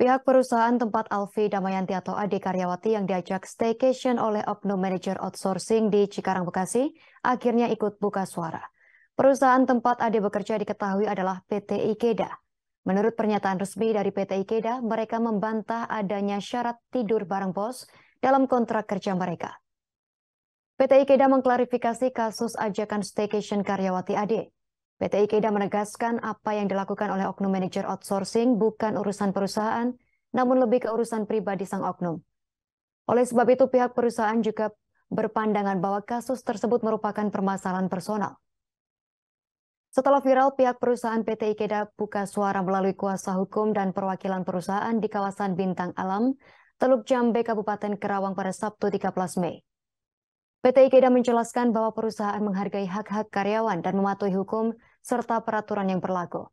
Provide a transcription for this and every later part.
Pihak perusahaan tempat Alfi Damayanti atau Ade Karyawati yang diajak staycation oleh oknum manajer outsourcing di Cikarang, Bekasi, akhirnya ikut buka suara. Perusahaan tempat Ade bekerja diketahui adalah PT Ikeda. Menurut pernyataan resmi dari PT Ikeda, mereka membantah adanya syarat tidur bareng bos dalam kontrak kerja mereka. PT Ikeda mengklarifikasi kasus ajakan staycation Karyawati Ade. PT Ikeda menegaskan apa yang dilakukan oleh oknum manajer outsourcing bukan urusan perusahaan, namun lebih ke urusan pribadi sang oknum. Oleh sebab itu, pihak perusahaan juga berpandangan bahwa kasus tersebut merupakan permasalahan personal. Setelah viral, pihak perusahaan PT Ikeda buka suara melalui kuasa hukum dan perwakilan perusahaan di kawasan Bintang Alam, Teluk Jambe, Kabupaten Kerawang pada Sabtu 13 Mei. PT Ikeda menjelaskan bahwa perusahaan menghargai hak-hak karyawan dan mematuhi hukum serta peraturan yang berlaku.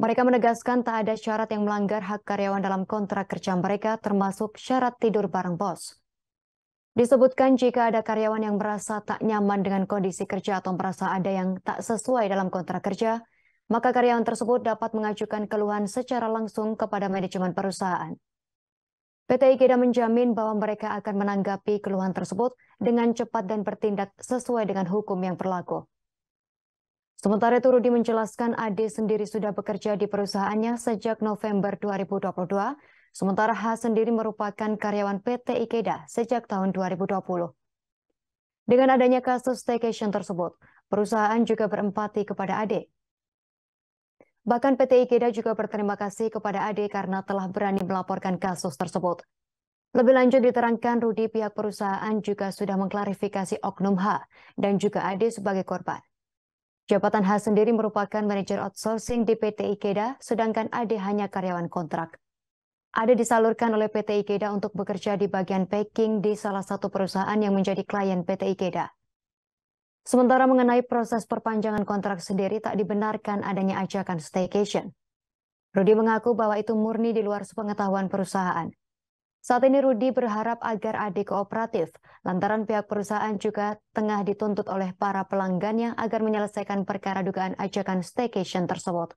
Mereka menegaskan tak ada syarat yang melanggar hak karyawan dalam kontrak kerja mereka, termasuk syarat tidur bareng bos. Disebutkan jika ada karyawan yang merasa tak nyaman dengan kondisi kerja atau merasa ada yang tak sesuai dalam kontrak kerja, maka karyawan tersebut dapat mengajukan keluhan secara langsung kepada manajemen perusahaan. PT Ikeda menjamin bahwa mereka akan menanggapi keluhan tersebut dengan cepat dan bertindak sesuai dengan hukum yang berlaku. Sementara itu, Rudi menjelaskan Ade sendiri sudah bekerja di perusahaannya sejak November 2022, sementara H sendiri merupakan karyawan PT Ikeda sejak tahun 2020. Dengan adanya kasus staycation tersebut, perusahaan juga berempati kepada Ade. Bahkan PT Ikeda juga berterima kasih kepada Ade karena telah berani melaporkan kasus tersebut. Lebih lanjut diterangkan, Rudi, pihak perusahaan juga sudah mengklarifikasi oknum H dan juga Ade sebagai korban. Jabatan H sendiri merupakan manajer outsourcing di PT Ikeda, sedangkan Ade hanya karyawan kontrak. Ade disalurkan oleh PT Ikeda untuk bekerja di bagian packing di salah satu perusahaan yang menjadi klien PT Ikeda. Sementara mengenai proses perpanjangan kontrak sendiri tak dibenarkan adanya ajakan staycation. Rudi mengaku bahwa itu murni di luar sepengetahuan perusahaan. Saat ini Rudi berharap agar Ade kooperatif, lantaran pihak perusahaan juga tengah dituntut oleh para pelanggannya agar menyelesaikan perkara dugaan ajakan staycation tersebut.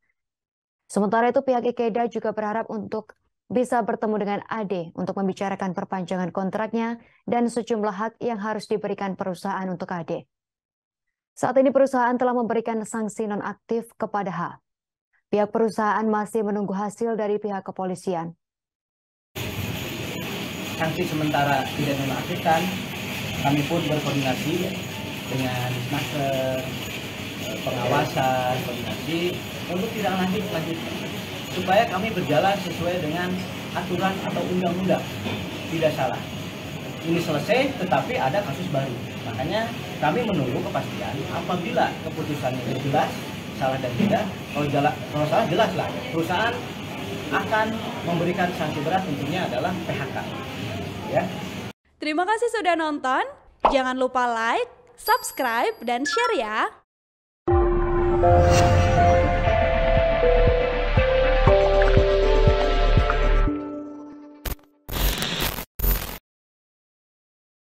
Sementara itu pihak Ikeda juga berharap untuk bisa bertemu dengan Ade untuk membicarakan perpanjangan kontraknya dan sejumlah hak yang harus diberikan perusahaan untuk Ade. Saat ini perusahaan telah memberikan sanksi nonaktif kepada H. Pihak perusahaan masih menunggu hasil dari pihak kepolisian. Sanksi sementara tidak nonaktifkan, kami pun berkoordinasi dengan Disnaker, pengawasan, koordinasi untuk tidak lanjutkan, supaya kami berjalan sesuai dengan aturan atau undang-undang, tidak salah. Ini selesai, tetapi ada kasus baru. Makanya kami menunggu kepastian apabila keputusannya itu jelas, salah dan tidak. Kalau salah jelas lah, perusahaan akan memberikan sanksi berat, tentunya adalah PHK. Ya. Terima kasih sudah nonton. Jangan lupa like, subscribe, dan share ya.